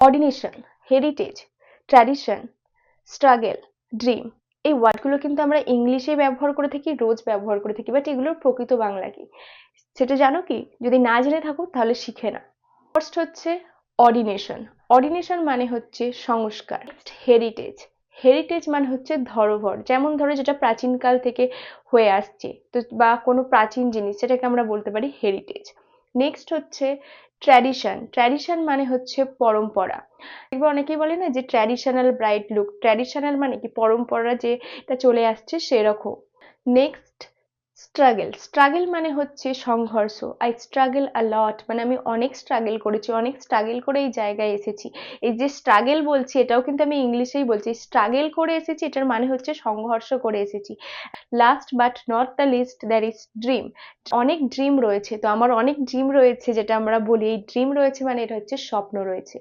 Ordination, heritage, tradition, struggle, dream, এই ওয়ার্ডগুলো কিন্তু আমরা ইংলিশে ব্যবহার করে থাকি, রোজ ব্যবহার করে থাকি, বাট এগুলোর প্রকৃত বাংলা কি সেটা জানো কি? যদি না জেনে থাকো তাহলে শিখে না। ফার্স্ট হচ্ছে অর্ডিনেশন। অর্ডিনেশন মানে হচ্ছে সংস্কার। হেরিটেজ, হেরিটেজ মানে হচ্ছে ধরোহর, যেমন ধরো যেটা প্রাচীনকাল থেকে হয়ে আসছে, তো বা কোনো প্রাচীন জিনিস সেটাকে আমরা বলতে পারি হেরিটেজ। নেক্সট হচ্ছে ট্র্যাডিশন। ট্র্যাডিশন মানে হচ্ছে পরম্পরা। এবার অনেকেই বলে না যে ট্র্যাডিশনাল ব্রাইড লুক, ট্র্যাডিশনাল মানে কি পরম্পরা যেটা চলে আসছে সেরকম। Next struggle. স্ট্রাগল মানে হচ্ছে সংঘর্ষ। আই স্ট্রাগল আ লট, মানে আমি অনেক স্ট্রাগল করেছি, অনেক স্ট্রাগল করে এই জায়গায় এসেছি। এই যে স্ট্রাগল বলছি এটাও কিন্তু আমি ইংলিশেই বলছি, স্ট্রাগল করে এসেছি এটার মানে হচ্ছে সংঘর্ষ করে এসেছি। Last but not the least there is dream. অনেক ড্রিম রয়েছে, তো আমার অনেক ড্রিম রয়েছে যেটা আমরা বলি, এই ড্রিম রয়েছে মানে এটা হচ্ছে স্বপ্ন রয়েছে।